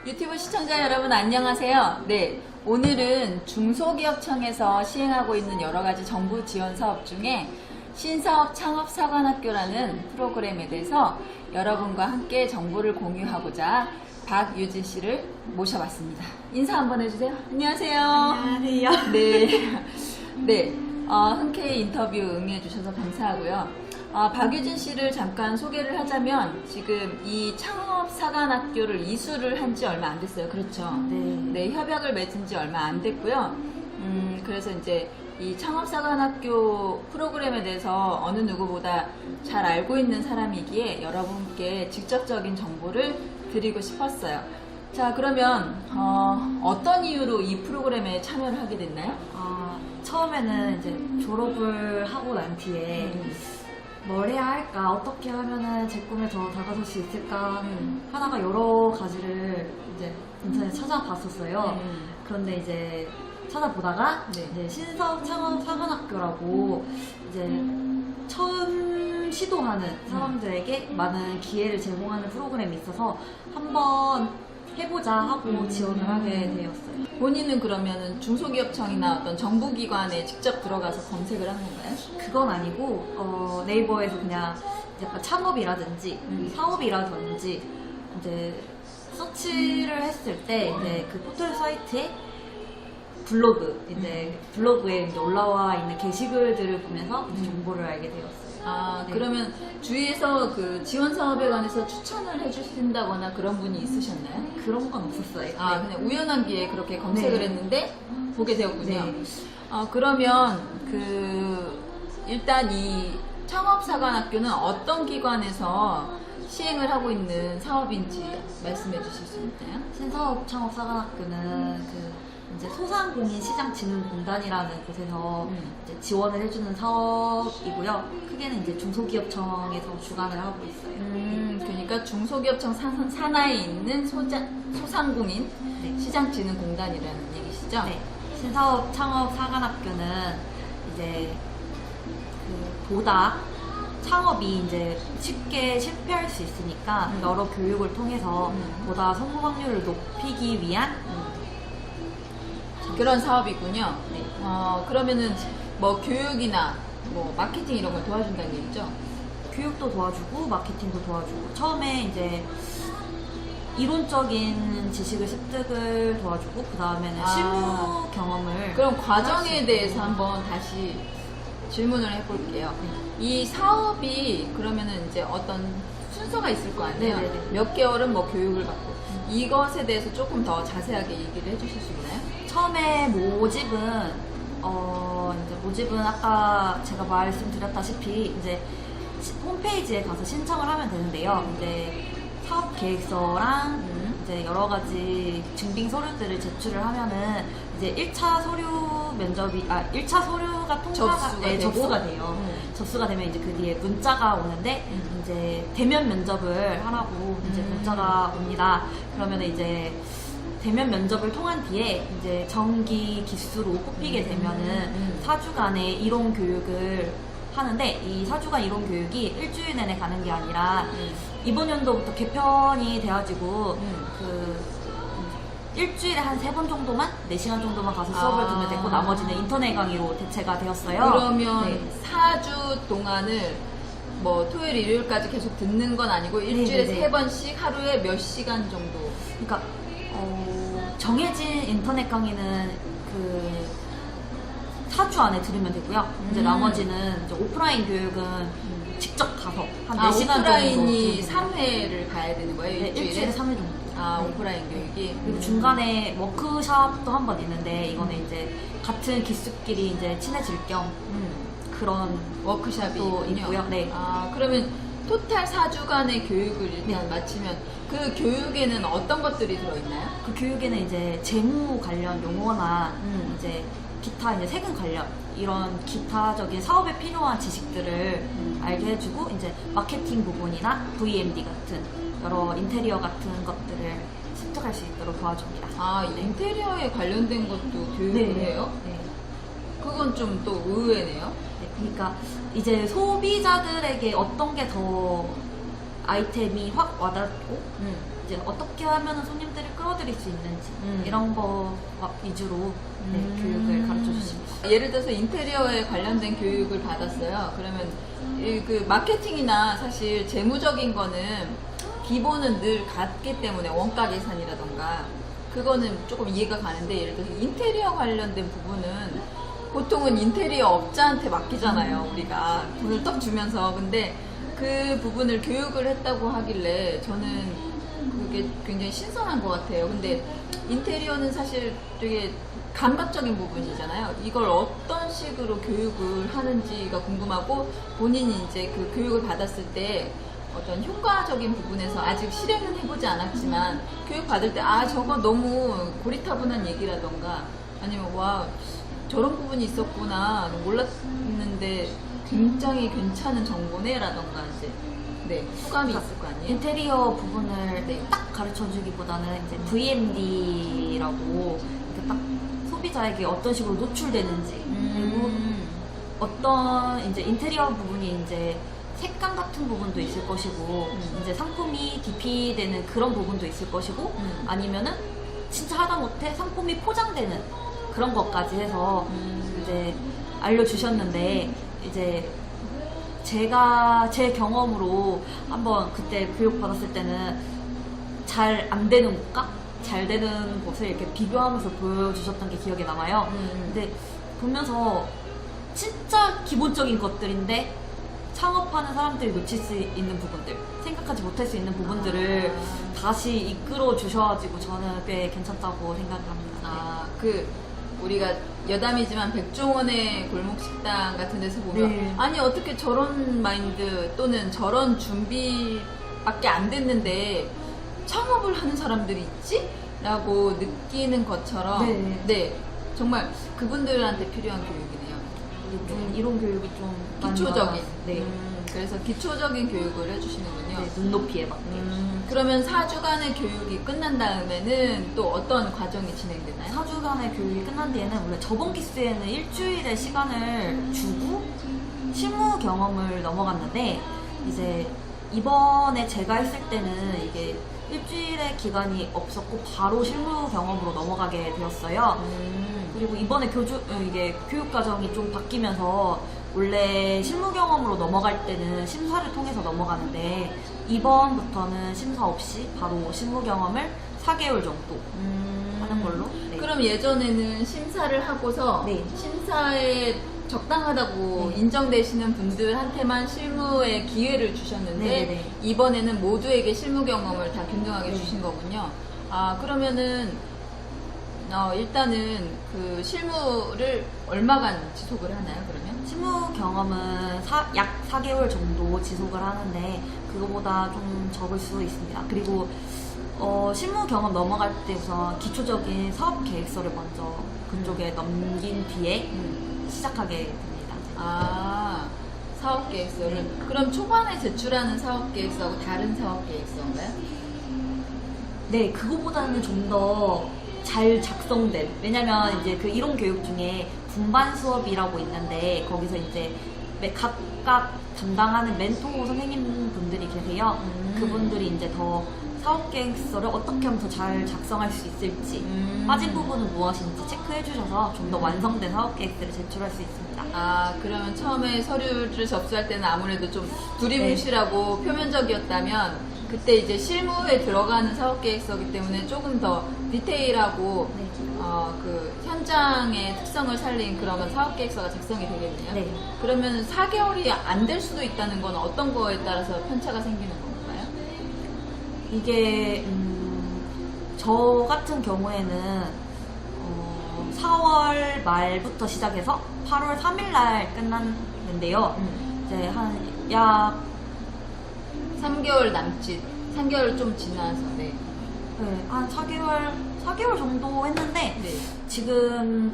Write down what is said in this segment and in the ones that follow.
유튜브 시청자 여러분 안녕하세요. 네, 오늘은 중소기업청에서 시행하고 있는 여러가지 정부 지원 사업 중에 신사업 창업사관학교라는 프로그램에 대해서 여러분과 함께 정보를 공유하고자 박유진 씨를 모셔봤습니다. 인사 한번 해주세요. 안녕하세요. 안녕하세요. 네, 흔쾌히 인터뷰 응해주셔서 감사하고요. 박유진 씨를 잠깐 소개를 하자면 지금 이 창업사관학교를 이수를 한 지 얼마 안 됐어요. 그렇죠? 네, 협약을 맺은 지 얼마 안 됐고요. 그래서 이제 이 창업사관학교 프로그램에 대해서 어느 누구보다 잘 알고 있는 사람이기에 여러분께 직접적인 정보를 드리고 싶었어요. 자, 그러면 어떤 이유로 이 프로그램에 참여를 하게 됐나요? 처음에는 이제 졸업을 하고 난 뒤에 뭘 해야 할까, 어떻게 하면은 제 꿈에 더 다가설 수 있을까 하다가 여러 가지를 이제 인터넷 찾아봤었어요. 그런데 이제 찾아보다가 이제 신사업 창업사관학교라고 이제 처음 시도하는 사람들에게 많은 기회를 제공하는 프로그램이 있어서 한번 해보자 하고 지원을 하게 되었어요. 본인은 그러면은 중소기업청이나 어떤 정부기관에 직접 들어가서 검색을 한 건가요? 그건 아니고 네이버에서 그냥 약간 창업이라든지 사업이라든지 이제 서치를 했을 때 이제 그 포털 사이트에 블로그에 이제 올라와 있는 게시글들을 보면서 정보를 알게 되었어요. 네. 그러면 주위에서 그 지원 사업에 관해서 추천을 해주신다거나 그런 분이 있으셨나요? 그런 건 없었어요. 그냥 우연한 기회에 그렇게 검색을 네. 했는데 보게 되었군요. 네. 그러면 일단 이 창업사관학교는 어떤 기관에서 시행을 하고 있는 사업인지 말씀해 주실 수 있나요? 신사업 창업사관학교는 이제 소상공인시장진흥공단이라는 곳에서 이제 지원을 해주는 사업이고요. 크게는 이제 중소기업청에서 주관을 하고 있어요. 그러니까 중소기업청 산하에 있는 소상공인 시장진흥공단이라는 얘기시죠? 네. 신사업 창업사관학교는 이제 보다 창업이 이제 쉽게 실패할 수 있으니까 여러 교육을 통해서 보다 성공 확률을 높이기 위한 그런 사업이군요. 네. 그러면은 뭐 교육이나 뭐 마케팅 이런 걸 도와준다는 얘기죠? 교육도 도와주고 마케팅도 도와주고 처음에 이제 이론적인 지식을 습득을 도와주고 그 다음에는 실무 경험을 그럼 과정에 대해서 한번 다시 질문을 해볼게요. 이 사업이 그러면은 이제 어떤 순서가 있을 거 아니에요? 네네네. 몇 개월은 뭐 교육을 받고 이것에 대해서 조금 더 자세하게 얘기를 해주실 수 있나요? 처음에 모집은 아까 제가 말씀드렸다시피 이제 홈페이지에 가서 신청을 하면 되는데요. 이제 사업 계획서랑 이제 여러 가지 증빙 서류들을 제출을 하면은 이제 1차 서류가 접수가 돼요. 접수가 되면 이제 그 뒤에 문자가 오는데 이제 대면 면접을 하라고 이제 문자가 옵니다. 그러면 이제 대면 면접을 통한 뒤에 이제 정기 기수로 뽑히게 되면은 4주간의 이론 교육을 하는데 이 4주간 이론 교육이 일주일 내내 가는 게 아니라 이번 연도부터 개편이 돼가지고 일주일에 한 3번 정도만 4시간 정도만 가서 수업을 듣면 되고 나머지는 인터넷 강의로 대체가 되었어요. 그러면 4주 동안을 뭐 토요일 일요일까지 계속 듣는 건 아니고 일주일에 3번씩 하루에 몇 시간 정도? 그러니까 정해진 인터넷 강의는 4주 안에 들으면 되고요. 이제 나머지는 이제 오프라인 교육은 직접 가서 한 4시간 오프라인이 정도 3회를 가야 되는 거예요? 네, 일주일에 3회 정도. 오프라인 교육이. 그리고 중간에 워크숍도 한 번 있는데 이거는 이제 같은 기수끼리 이제 친해질 겸 그런 워크숍이 있고요. 네. 그러면 토탈 4주간의 교육을 일단 마치면 그 교육에는 어떤 것들이 들어있나요? 그 교육에는 이제 재무 관련 용어나 이제 기타 이제 세금 관련 이런 기타적인 사업에 필요한 지식들을 알게 해주고 이제 마케팅 부분이나 VMD 같은 여러 인테리어 같은 것들을 습득할 수 있도록 도와줍니다. 인테리어에 관련된 것도 교육을 해요? 네. 그건 좀 또 의외네요. 네, 그러니까 이제 소비자들에게 어떤 게 더 아이템이 확 와닿고 이제 어떻게 하면 손님들을 끌어들일 수 있는지 이런 거 위주로 교육을 가르쳐 주십니다. 예를 들어서 인테리어에 관련된 교육을 받았어요. 그러면 그 마케팅이나 사실 재무적인 거는 기본은 늘 같기 때문에 원가 계산이라던가 그거는 조금 이해가 가는데, 예를 들어서 인테리어 관련된 부분은 보통은 인테리어 업자한테 맡기잖아요. 우리가 돈을 떡 주면서. 근데 그 부분을 교육을 했다고 하길래 저는 그게 굉장히 신선한 것 같아요. 근데 인테리어는 사실 되게 감각적인 부분이잖아요. 이걸 어떤 식으로 교육을 하는지가 궁금하고, 본인이 이제 그 교육을 받았을 때 어떤 효과적인 부분에서 아직 실행은 해보지 않았지만 교육 받을 때 저거 너무 고리타분한 얘기라던가 아니면 와 저런 부분이 있었구나 몰랐는데 굉장히 괜찮은 정보네 라던가 이제 소감이 있을 거 아니에요? 인테리어 부분을 딱 가르쳐 주기보다는 이제 VMD라고 이렇게 딱 소비자에게 어떤 식으로 노출되는지, 그리고 어떤 이제 인테리어 부분이 이제 색감 같은 부분도 있을 것이고, 이제 상품이 DP되는 그런 부분도 있을 것이고, 아니면은 진짜 하다못해 상품이 포장되는 그런 것까지 해서 이제 알려주셨는데, 이제 제가 제 경험으로 한번 그때 교육 받았을 때는 잘 안 되는 곳과 잘 되는 곳을 이렇게 비교하면서 보여주셨던 게 기억에 남아요. 근데 보면서 진짜 기본적인 것들인데 창업하는 사람들이 놓칠 수 있는 부분들, 생각하지 못할 수 있는 부분들을 다시 이끌어 주셔가지고 저는 꽤 괜찮다고 생각합니다. 우리가 여담이지만 백종원의 골목 식당 같은 데서 보면 아니 어떻게 저런 마인드 또는 저런 준비밖에 안 됐는데 창업을 하는 사람들이 있지? 라고 느끼는 것처럼 정말 그분들한테 필요한 교육이네요. 좀 이론 교육이 좀 기초적인. 그래서 기초적인 교육을 해주시는군요. 눈높이에 맞게. 그러면 4주간의 교육이 끝난 다음에는 또 어떤 과정이 진행되나요? 4주간의 교육이 끝난 뒤에는 원래 저번 기수에는 일주일의 시간을 주고 실무 경험을 넘어갔는데, 이제 이번에 제가 했을 때는 이게 일주일의 기간이 없었고 바로 실무 경험으로 넘어가게 되었어요. 그리고 이번에 이게 교육 과정이 좀 바뀌면서 원래 실무 경험으로 넘어갈 때는 심사를 통해서 넘어가는데, 이번부터는 심사 없이 바로 실무 경험을 4개월 정도 하는 걸로. 그럼 예전에는 심사를 하고서 심사에 적당하다고 인정되시는 분들한테만 실무의 기회를 주셨는데 이번에는 모두에게 실무 경험을 다 균등하게 주신 거군요. 그러면은 일단은 그 실무를 얼마간 지속을 하나요, 그러면? 실무 경험은 약 4개월 정도 지속을 하는데 그거보다 좀 적을 수 있습니다. 그리고 실무 경험 넘어갈 때 우선 기초적인 사업 계획서를 먼저 그쪽에 넘긴 뒤에 시작하게 됩니다. 사업 계획서를. 그럼 초반에 제출하는 사업 계획서하고 다른 사업 계획서인가요? 네, 그거보다는 좀 더 잘 작성된, 왜냐면 이제 그 이론 교육 중에 분반 수업이라고 있는데 거기서 이제 각각 담당하는 멘토 선생님 분들이 계세요. 그분들이 이제 더 사업 계획서를 어떻게 하면 더 잘 작성할 수 있을지, 빠진 부분은 무엇인지 체크해 주셔서 좀 더 완성된 사업 계획서를 제출할 수 있습니다. 그러면 처음에 서류를 접수할 때는 아무래도 좀 두리뭉실하고 표면적이었다면 그때 이제 실무에 들어가는 사업 계획서이기 때문에 조금 더 디테일하고 그 현장의 특성을 살린 그런 사업 계획서가 작성이 되겠네요. 그러면 4개월이 안 될 수도 있다는 건 어떤 거에 따라서 편차가 생기는 건가요? 이게 저 같은 경우에는 4월 말부터 시작해서 8월 3일날 끝났는데요. 이제 약 3개월 남짓, 3개월 좀 지나서, 한 4개월 정도 했는데, 지금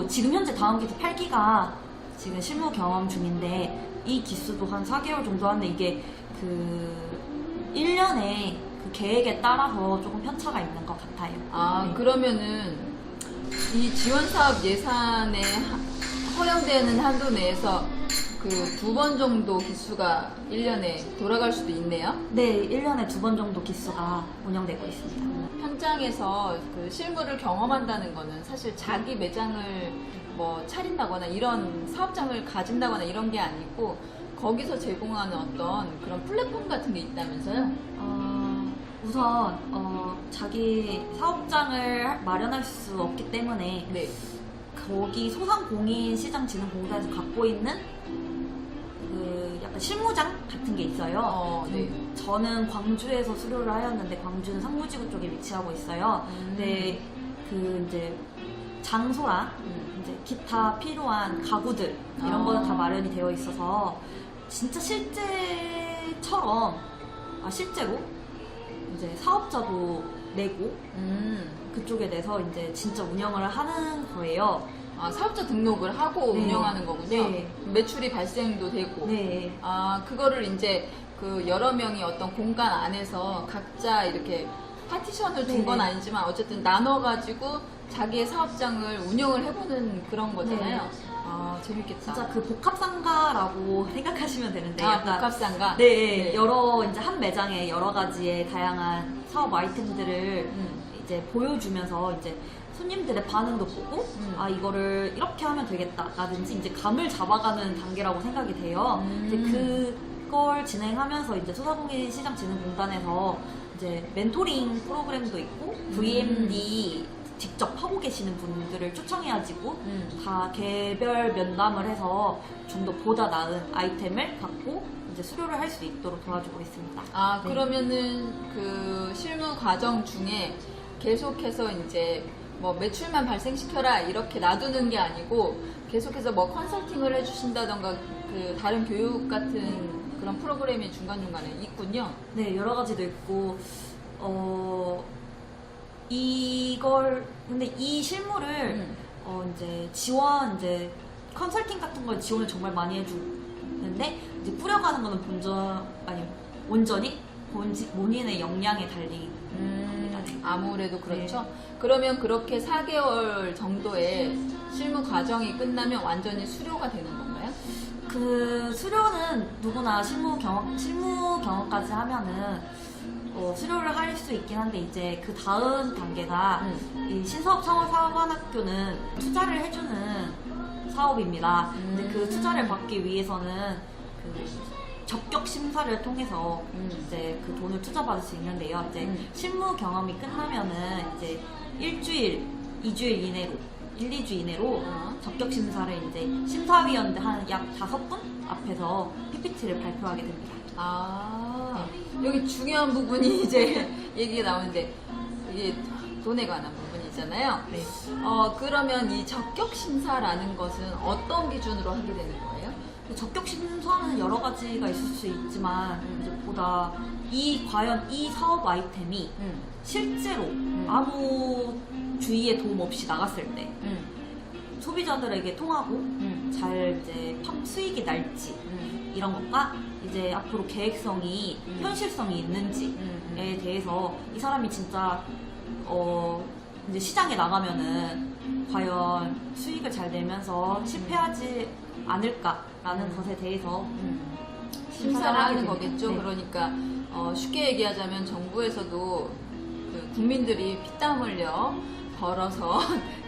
지금 현재 다음 기수 8기가 지금 실무 경험 중인데, 이 기수도 한 4개월 정도 하는데, 이게 1년에 그 계획에 따라서 조금 편차가 있는 것 같아요. 그러면은 이 지원사업 예산에 허용되는 한도 내에서 그 2번 정도 기수가 1년에 돌아갈 수도 있네요. 네, 1년에 2번 정도 기수가 운영되고 있습니다. 현장에서 그 실무를 경험한다는 거는 사실 자기 매장을 뭐 차린다거나 이런 사업장을 가진다거나 이런 게 아니고 거기서 제공하는 어떤 그런 플랫폼 같은 게 있다면서요? 우선 자기 사업장을 마련할 수 없기 때문에 네. 거기 소상공인시장진흥공사에서 갖고 있는 그 약간 실무장 같은 게 있어요. 네. 저는 광주에서 수료를 하였는데 광주는 상무지구 쪽에 위치하고 있어요. 근데 그 이제 장소랑 이제 기타 필요한 가구들 이런 거는 다 마련이 되어 있어서 진짜 실제처럼 실제로 이제 사업자도 내고 그쪽에 내서 이제 진짜 운영을 하는 거예요. 사업자 등록을 하고 네. 운영하는 거군요. 네. 매출이 발생도 되고. 네. 그거를 이제 그 여러 명이 어떤 공간 안에서 각자 이렇게 파티션을 둔 건 네네. 아니지만 어쨌든 나눠가지고 자기의 사업장을 운영을 해보는 그런 거잖아요. 재밌겠다. 진짜 그 복합상가라고 생각하시면 되는데 약간 복합상가? 네, 여러 이제 한 매장에 여러 가지의 다양한 사업 아이템들을 이제 보여주면서 이제 손님들의 반응도 보고 이거를 이렇게 하면 되겠다라든지 이제 감을 잡아가는 단계라고 생각이 돼요. 이제 그걸 진행하면서 이제 소상공인시장진흥공단에서 이제 멘토링 프로그램도 있고 VMD 직접 하고 계시는 분들을 초청해가지고 다 개별 면담을 해서 좀 더 보다 나은 아이템을 갖고 이제 수료를 할 수 있도록 도와주고 있습니다. 네. 그러면은 그 실무 과정 중에 계속해서 이제 뭐 매출만 발생시켜라 이렇게 놔두는 게 아니고 계속해서 뭐 컨설팅을 해주신다던가 그 다른 교육 같은 그런 프로그램이 중간중간에 있군요. 네, 여러 가지도 있고 근데 이 실무를 이제 이제 컨설팅 같은 걸 지원을 정말 많이 해주는데 이제 뿌려가는 거는 온전히 본인의 역량에 달린 겁니다. 아무래도 그렇죠. 네. 그러면 그렇게 4개월 정도의 실무 과정이 끝나면 완전히 수료가 되는 건가요? 그 수료는 누구나 실무 경험까지 하면은 수료를 할 수 있긴 한데 이제 그 다음 단계가 이 신사업 창업사관학교는 투자를 해주는 사업입니다. 근데 그 투자를 받기 위해서는 그 적격 심사를 통해서 이제 그 돈을 투자받을 수 있는데요. 이제 실무 경험이 끝나면은 이제 1주일, 2주일 이내로 1-2주 이내로 적격 심사를 이제 심사위원들 한 약 5분 앞에서 PPT를 발표하게 됩니다. 여기 중요한 부분이 이제 얘기가 나오는데 이게 돈에 관한 부분이잖아요. 네. 그러면 이 적격 심사라는 것은 어떤 기준으로 하게 되는 거예요? 적격 심사는 여러 가지가 있을 수 있지만 이제 보다 과연 이 사업 아이템이 실제로 아무 주의의 도움 없이 나갔을 때 소비자들에게 통하고 잘 이제 수익이 날지 이런 것과 이제 앞으로 계획성이 현실성이 있는지에 대해서 이 사람이 진짜 이제 시장에 나가면은 과연 수익을 잘 내면서 실패하지 않을까라는 것에 대해서 심사를 하는 됩니다. 거겠죠. 네. 그러니까 쉽게 얘기하자면 정부에서도 그 국민들이 피땀 흘려 벌어서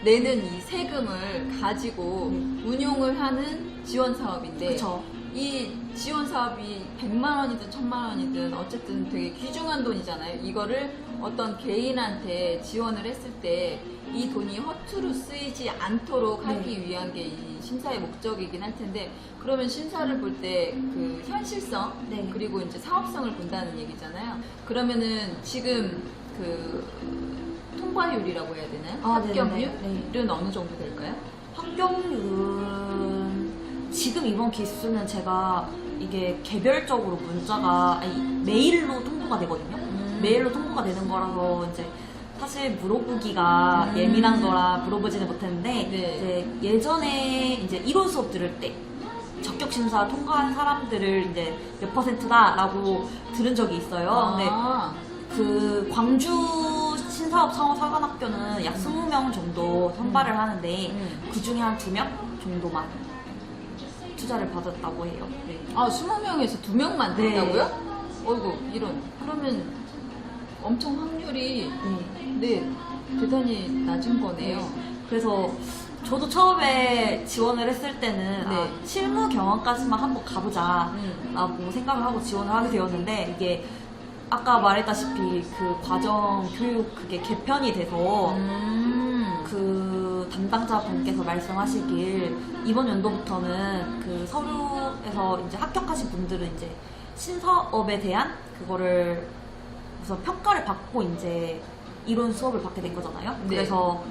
내는 이 세금을 가지고 운용을 하는 지원 사업인데 그쵸. 이 지원 사업이 100만 원이든 1000만 원이든 어쨌든 되게 귀중한 돈이잖아요. 이거를 어떤 개인한테 지원을 했을 때 이 돈이 허투루 쓰이지 않도록 하기 위한 게 이 심사의 목적이긴 할 텐데 그러면 심사를 볼 때 그 현실성 그리고 이제 사업성을 본다는 얘기잖아요. 그러면은 지금 그 통과율이라고 해야 되나요? 합격률은 어느 정도 될까요? 합격률은 지금 이번 기수는 제가 이게 개별적으로 문자가 메일로 통보가 되거든요. 메일로 통보가 되는 거라서 이제 사실 물어보기가 예민한 거라 물어보지는 못했는데 이제 예전에 이제 1호 수업 들을 때 적격 심사 통과한 사람들을 이제 몇 %다라고 들은 적이 있어요. 근데 그 광주 신사업 창업사관학교는 약 20명 정도 선발을 하는데 그 중에 한 2명 정도만 투자를 받았다고 해요. 네. 아, 20명에서 2명만 네. 된다고요? 어이구, 이런. 그러면 엄청 확률이, 네, 대단히 낮은 거네요. 그래서 저도 처음에 지원을 했을 때는 네. 실무 경험까지만 한번 가보자 라고 생각을 하고 지원을 하게 되었는데, 이게 아까 말했다시피 그 과정 교육 그게 개편이 돼서 그 담당자분께서 말씀하시길 이번 연도부터는 그 서류에서 이제 합격하신 분들은 이제 신사업에 대한 그거를 우선 평가를 받고 이제 이론 수업을 받게 된 거잖아요. 네. 그래서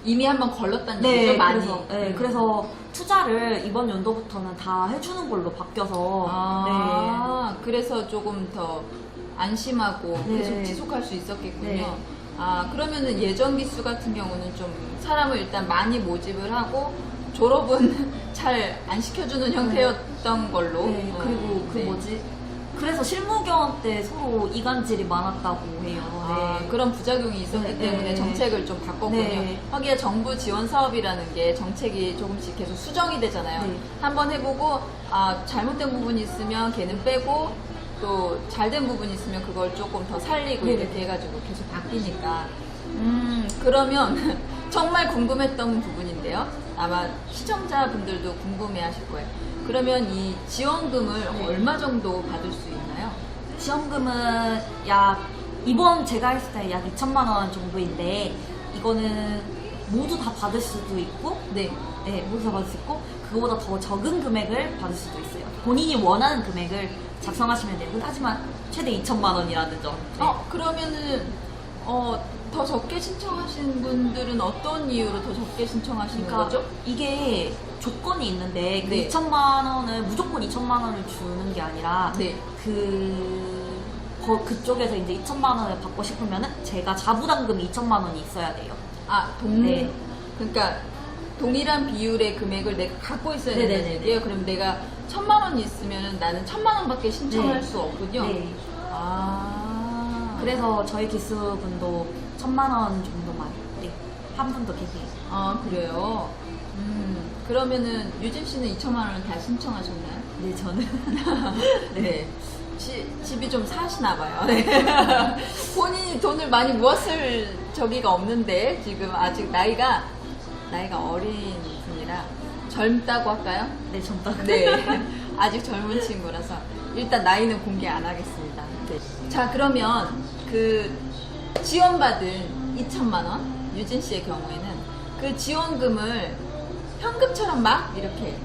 이미 한번 걸렀다는 얘기죠, 많이. 그래서, 그래서 투자를 이번 연도부터는 다 해주는 걸로 바뀌어서 그래서 조금 더 안심하고 네. 계속 지속할 수 있었겠군요. 네. 아, 그러면은 예전 기수 같은 경우는 좀 사람을 일단 많이 모집을 하고 졸업은 잘 안 시켜주는 형태였던 걸로. 네, 그리고 그 네. 뭐지? 그래서 실무 경험 때 서로 이간질이 많았다고 해요. 아, 네. 그런 부작용이 있었기 네, 때문에 네. 정책을 좀 바꿨군요. 네. 하기야 정부 지원 사업이라는 게 정책이 조금씩 계속 수정이 되잖아요. 네. 한번 해보고 잘못된 부분이 있으면 걔는 빼고 또 잘된 부분이 있으면 그걸 조금 더 살리고 네. 이렇게 해가지고 계속 바뀌니까. 그러면 정말 궁금했던 부분인데요. 아마 시청자분들도 궁금해하실 거예요. 그러면 이 지원금을 네. 얼마 정도 받을 수 있나요? 지원금은 이번 제가 했을 때 약 2천만 원 정도인데, 이거는 모두 다 받을 수도 있고, 네. 모두 다 받을 수 있고, 그거보다 더 적은 금액을 받을 수도 있어요. 본인이 원하는 금액을 작성하시면 돼요. 하지만 최대 2천만 원이라는 점. 네. 그러면은 더 적게 신청하신 분들은 어떤 이유로 더 적게 신청하시는 그러니까 거죠? 이게 조건이 있는데 그 네. 2천만 원을 무조건 2천만 원을 주는 게 아니라 네. 그쪽에서 이제 2천만 원을 받고 싶으면은 제가 자부담금이 2천만 원이 있어야 돼요. 네. 그러니까 동일한 비율의 금액을 내가 갖고 있어야 네네네네. 된다는 얘기예요. 그럼 내가 1,000만 원이 있으면은 나는 1,000만 원밖에 신청할 네. 수 없군요. 네. 그래서 그래서 저희 기수분도 1,000만 원 정도만 한 분도 계세요. 그래요. 그러면은 유진 씨는 2천만 원을 다 신청하셨나요? 네, 저는 네. 집이 좀 사시나 봐요. 네. 본인이 돈을 많이 모았을 저기가 없는데 지금 아직 나이가 어린 분이라 젊다고 할까요? 네, 전다. 네. 아직 젊은 친구라서 일단 나이는 공개 안 하겠습니다. 네. 자, 그러면 그 지원받은 2천만 원 유진 씨의 경우에는 그 지원금을 현금처럼 막 이렇게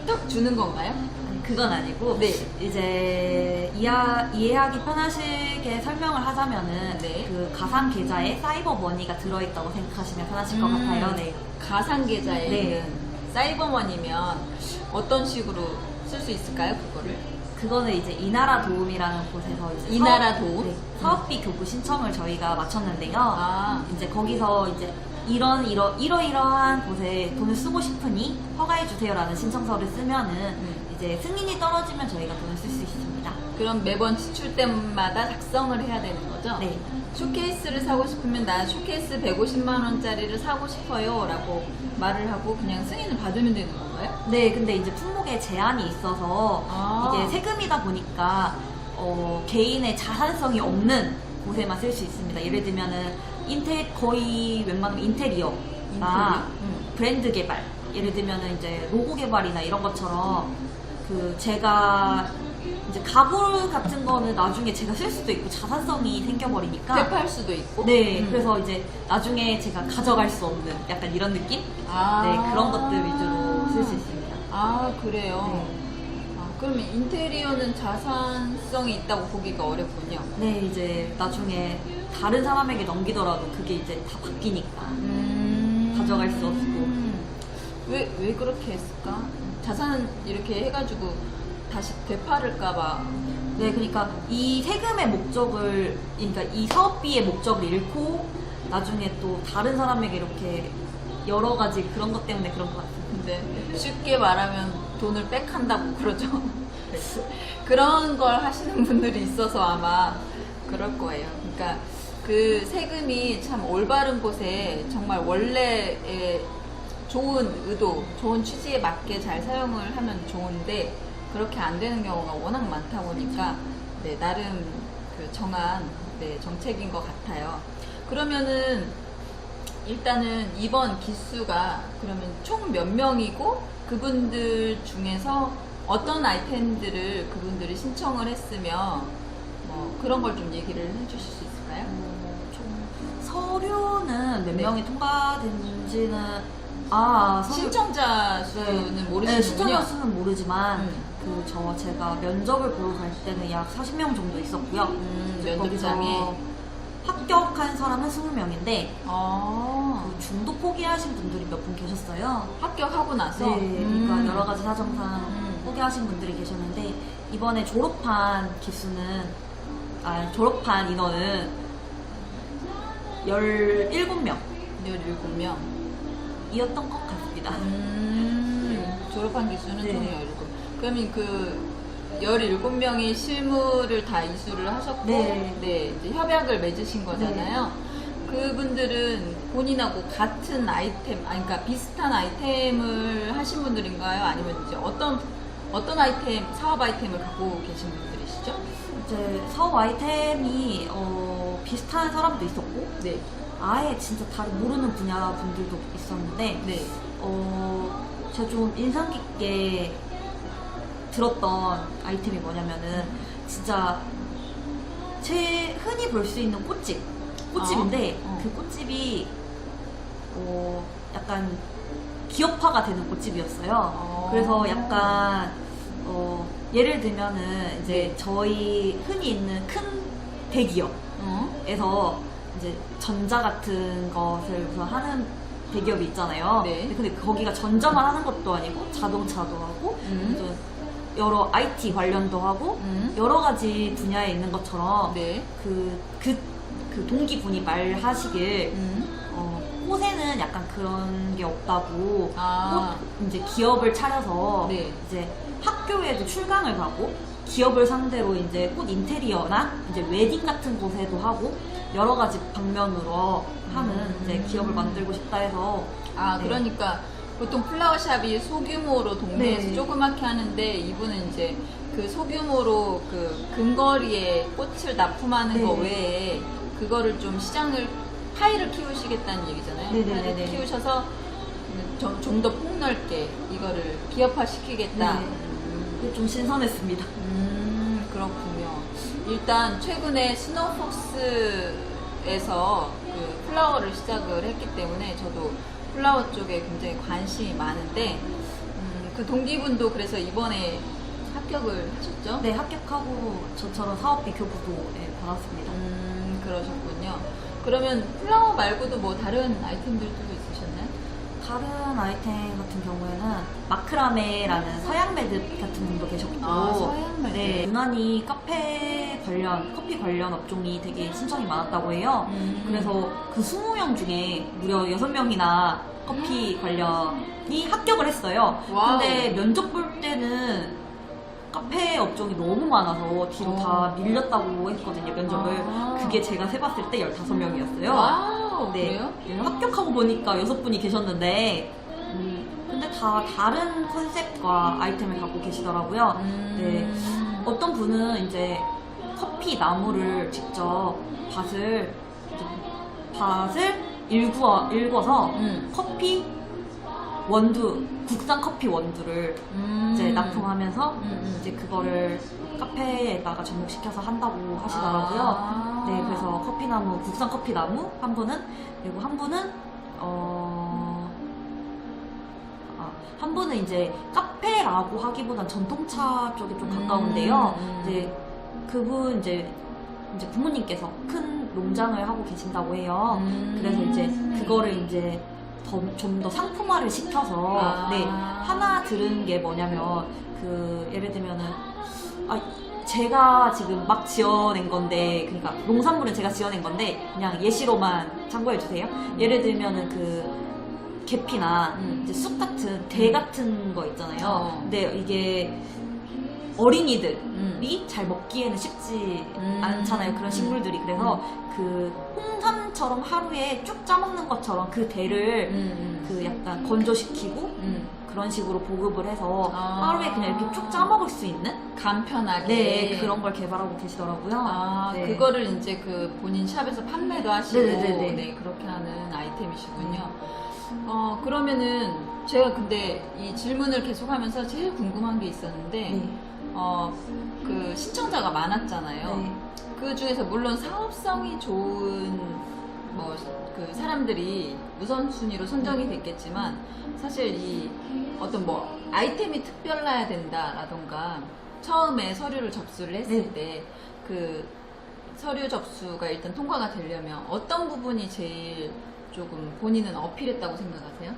턱 주는 건가요? 그건 아니고 네. 이제 이해하기 편하시게 설명을 하자면은 네. 그 가상 계좌에 사이버 머니가 들어있다고 생각하시면 편하실 것 같아요. 네. 가상 계좌에 네. 있는 사이버머니면 어떤 식으로 쓸 수 있을까요? 그거를? 그거는 이제 이나라 도움이라는 곳에서 이제 이나라 도움? 네, 사업비 교부 신청을 저희가 마쳤는데요. 이제 거기서 이제 이러이러한 곳에 돈을 쓰고 싶으니 허가해 주세요라는 신청서를 쓰면은 이제 승인이 떨어지면 저희가 돈을 쓸 수 있습니다. 그럼 매번 지출 때마다 작성을 해야 되는 거죠? 네. 쇼케이스를 사고 싶으면 나 쇼케이스 150만 원짜리를 사고 싶어요 라고 말을 하고 그냥 승인을 받으면 되는 건가요? 네, 근데 이제 품목에 제한이 있어서 이게 세금이다 보니까 개인의 자산성이 없는 곳에만 쓸 수 있습니다. 예를 들면은 거의 웬만하면 인테리어나 브랜드 개발, 예를 들면은 이제 로고 개발이나 이런 것처럼 제가 이제 가구 같은 거는 나중에 제가 쓸 수도 있고 자산성이 생겨버리니까 되팔 수도 있고. 네, 그래서 이제 나중에 제가 가져갈 수 없는 약간 이런 느낌? 네, 그런 것들 위주로 쓸 수 있습니다. 그래요? 네. 그러면 인테리어는 자산성이 있다고 보기가 어렵군요. 네, 이제 나중에 다른 사람에게 넘기더라도 그게 이제 다 바뀌니까 가져갈 수 없고. 왜 그렇게 했을까? 자산 이렇게 해가지고 다시 되팔을까봐. 네, 그러니까 이 세금의 목적을, 그러니까 이 사업비의 목적을 잃고 나중에 또 다른 사람에게 이렇게 여러 가지 그런 것 때문에 그런 것 같습니다. 근데 쉽게 말하면 돈을 빽한다고 그러죠. 그런 걸 하시는 분들이 있어서 아마 그럴 거예요. 그러니까 그 세금이 참 올바른 곳에 정말 원래의 좋은 의도, 좋은 취지에 맞게 잘 사용을 하면 좋은데 그렇게 안 되는 경우가 워낙 많다 보니까 네, 나름 그 정한 네, 정책인 것 같아요. 그러면은 일단은 이번 기수가 그러면 총 몇 명이고 그분들 중에서 어떤 아이템들을 그분들이 신청을 했으며 뭐 그런 걸 좀 얘기를 해주실 수 있을까요? 서류는 몇 네. 명이 통과된지는 서류- 신청자 수는 네, 모르시는군요. 신청자 수는 모르지만 음. 제가 면접을 보러 갈 때는 약 40명 정도 있었고요. 면접장에 거기서 합격한 사람은 20명인데 아, 중도 포기하신 분들이 몇 분 계셨어요. 합격하고 나서 네, 그러니까 여러 가지 사정상 포기하신 분들이 계셨는데 이번에 졸업한 인원은 17명 17명. 이었던 것 같습니다. 졸업한 기수는 네. 총 17. 그러면 그 17명이 실무를 다 이수를 하셨고, 네. 네, 이제 협약을 맺으신 거잖아요. 그분들은 본인하고 같은 아이템, 그러니까 비슷한 아이템을 하신 분들인가요? 아니면 이제 어떤 아이템, 사업 아이템을 갖고 계신 분들이시죠? 이제 사업 아이템이 비슷한 사람도 있었고 네. 아예 진짜 다른 모르는 분야 분들도 있었는데 네. 제가 좀 인상 깊게 들었던 아이템이 뭐냐면은 진짜 흔히 볼 수 있는 꽃집인데 그 꽃집이 약간 기업화가 되는 꽃집이었어요. 그래서 약간 예를 들면은 이제 저희 흔히 있는 큰 대기업에서 이제 전자 같은 것을 우선 하는 대기업이 있잖아요. 네. 근데 거기가 전자만 하는 것도 아니고 자동차도 하고 좀 여러 IT 관련도 하고 여러 가지 분야에 있는 것처럼 네. 그 동기분이 말하시길 꽃에는 약간 그런 게 없다고 꽃 이제 기업을 차려서 네. 이제 학교에도 출강을 가고 기업을 상대로 이제 꽃 인테리어나 이제 웨딩 같은 곳에도 하고 여러 가지 방면으로 하는 이제 기업을 만들고 싶다 해서 네. 그러니까 보통 플라워샵이 소규모로 동네에서 네. 조그맣게 하는데 이분은 이제 그 소규모로 그 근거리에 꽃을 납품하는 네. 거 외에 그거를 좀 시장을 파이를 키우시겠다는 얘기잖아요. 네네네네. 파이를 키우셔서 좀 더 폭넓게 이거를 기업화 시키겠다. 네. 그게 좀 신선했습니다. 그렇군요. 일단 최근에 스노우폭스에서 그 플라워를 시작을 했기 때문에 저도 플라워 쪽에 굉장히 관심이 많은데 그 동기분도 그래서 이번에 합격을 하셨죠? 네, 합격하고 저처럼 사업비 교부도 받았습니다. 그러셨군요. 그러면 플라워 말고도 뭐 다른 아이템들도 있으셨나요? 다른 아이템 같은 경우에는 마크라메라는 서양 매듭 같은 분도 계셨고 서양 매듭. 네, 유난히 커피 관련 업종이 되게 신청이 많았다고 해요. 그래서 그 20명 중에 무려 6명이나 커피 관련이 합격을 했어요. 와우. 근데 면접 볼 때는 카페 업종이 너무 많아서 뒤로 다 밀렸다고 했거든요, 면접을. 그게 제가 세봤을 때 15명이었어요. 와우, 네. 그래요? 합격하고 보니까 6분이 계셨는데, 근데 다 다른 컨셉과 아이템을 갖고 계시더라고요. 네. 어떤 분은 이제 커피 나무를 직접 밭을 일궈서 커피 원두, 국산 커피 원두를 이제 납품하면서 이제 그거를 카페에다가 접목시켜서 한다고 하시더라고요. 네, 그래서 커피나무, 국산 커피나무 한 분은, 그리고 한 분은 이제 카페라고 하기보단 전통차 쪽에 좀 가까운데요. 이제 그분 이제 부모님께서 큰 농장을 하고 계신다고 해요. 그래서 이제 그거를 이제 좀 더 상품화를 시켜서 네, 하나 들은 게 뭐냐면 예를 들면은 제가 지금 막 지어낸 건데, 그러니까 농산물은 제가 지어낸 건데 그냥 예시로만 참고해 주세요. 예를 들면은 계피나 이제 쑥 같은 대 같은 거 있잖아요. 근데 이게 어린이들이 잘 먹기에는 쉽지 않잖아요. 그런 식물들이. 그래서 그 홍삼처럼 하루에 쭉 짜먹는 것처럼 그 대를 그 약간 건조시키고 그런 식으로 보급을 해서 하루에 그냥 이렇게 쭉 짜먹을 수 있는 간편하게. 네, 그런 걸 개발하고 계시더라고요. 네. 그거를 이제 그 본인 샵에서 판매도 하시고, 네네네네. 네, 그렇게 하는 아이템이시군요. 그러면은 제가 근데 이 질문을 계속하면서 제일 궁금한 게 있었는데, 네. 그 신청자가 많았잖아요. 네. 그 중에서 물론 사업성이 좋은 뭐 그 사람들이 우선순위로 선정이 됐겠지만 사실 이 어떤 뭐 아이템이 특별해야 된다라던가 처음에 서류를 접수를 했을 때 그 서류 접수가 일단 통과가 되려면 어떤 부분이 제일 조금 본인은 어필했다고 생각하세요?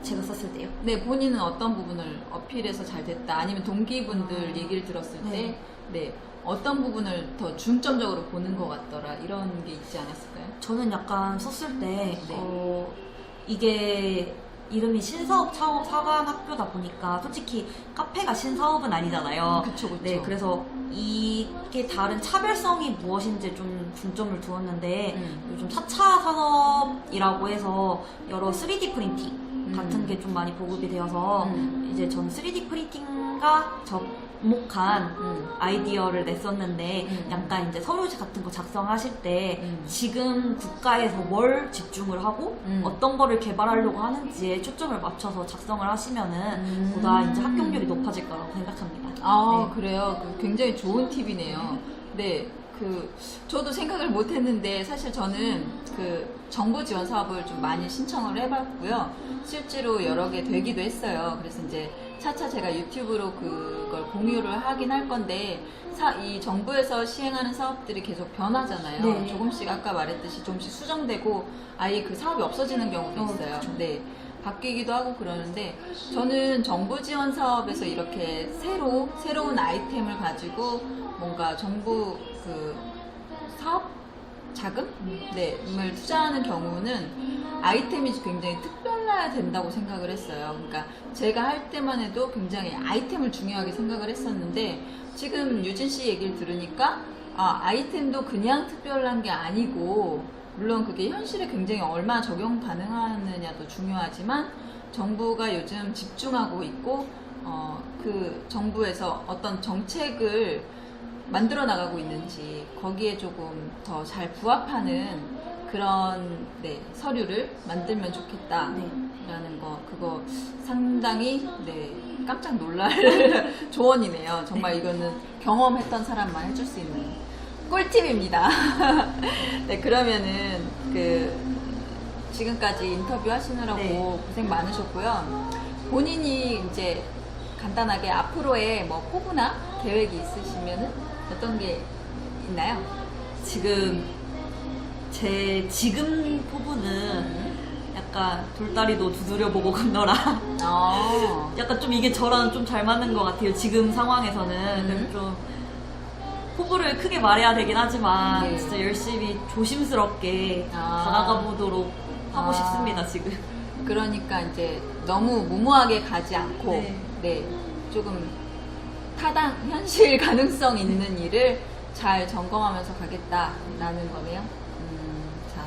제가 썼을 때요. 네, 본인은 어떤 부분을 어필해서 잘 됐다 아니면 동기분들 얘기를 들었을 때 네, 어떤 부분을 더 중점적으로 보는 것 같더라 이런 게 있지 않았을까요? 저는 약간 썼을 때 네. 이게 이름이 신사업 창업 사관학교다 보니까 솔직히 카페가 신사업은 아니잖아요. 그쵸, 그쵸. 네, 그래서 이게 다른 차별성이 무엇인지 좀 중점을 두었는데 요즘 4차 산업이라고 해서 여러 3D 프린팅 같은 게 좀 많이 보급이 되어서 이제 전 3D 프린팅과 접목한 아이디어를 냈었는데 약간 이제 서류지 같은 거 작성하실 때 지금 국가에서 뭘 집중을 하고 어떤 거를 개발하려고 하는지에 초점을 맞춰서 작성을 하시면은 보다 이제 합격률이 높아질 거라고 생각합니다. 아, 네. 그래요? 그 굉장히 좋은 팁이네요. 네. 저도 생각을 못 했는데, 사실 저는 그 정부 지원 사업을 좀 많이 신청을 해봤고요. 실제로 여러 개 되기도 했어요. 그래서 이제 차차 제가 유튜브로 그걸 공유를 하긴 할 건데, 이 정부에서 시행하는 사업들이 계속 변하잖아요. 네. 조금씩 아까 말했듯이 조금씩 수정되고, 아예 그 사업이 없어지는 경우도 있어요. 그쵸. 네. 바뀌기도 하고 그러는데 저는 정부 지원 사업에서 이렇게 새로운 아이템을 가지고 뭔가 정부 그 사업 자금? 을 투자하는 경우는 아이템이 굉장히 특별해야 된다고 생각을 했어요. 그러니까 제가 할 때만 해도 굉장히 아이템을 중요하게 생각을 했었는데 지금 유진 씨 얘기를 들으니까 아이템도 그냥 특별한 게 아니고 물론 그게 현실에 굉장히 얼마나 적용 가능하느냐도 중요하지만 정부가 요즘 집중하고 있고 그 정부에서 어떤 정책을 만들어 나가고 있는지 거기에 조금 더 잘 부합하는 그런 서류를 만들면 좋겠다라는 거 그거 상당히 깜짝 놀랄 조언이네요. 정말 이거는 경험했던 사람만 해줄 수 있는 꿀팁입니다. 네, 그러면은 지금까지 인터뷰 하시느라고 고생 많으셨고요. 본인이 이제 간단하게 앞으로의 뭐 포부나 계획이 있으시면은 어떤 게 있나요? 제 지금 포부는 약간 돌다리도 두드려보고 건너라. 약간 좀 이게 저랑 좀 잘 맞는 것 같아요. 지금 상황에서는. 그래서 좀 포부를 크게 말해야 되긴 하지만 진짜 열심히 조심스럽게 다가가 보도록 하고 싶습니다, 지금. 그러니까 이제 너무 무모하게 가지 않고 조금 현실 가능성 있는 일을 잘 점검하면서 가겠다라는 거네요. 자,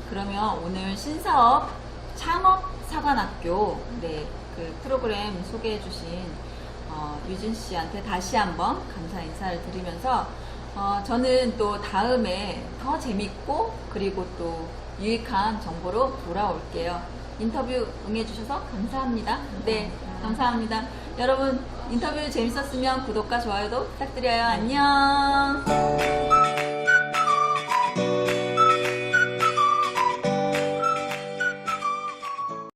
그러면 오늘 신사업 창업사관학교 그 프로그램 소개해 주신 유진 씨한테 다시 한번 감사 인사를 드리면서 저는 또 다음에 더 재밌고 그리고 또 유익한 정보로 돌아올게요. 인터뷰 응해주셔서 감사합니다. 네, 감사합니다. 여러분 인터뷰 재밌었으면 구독과 좋아요도 부탁드려요. 안녕.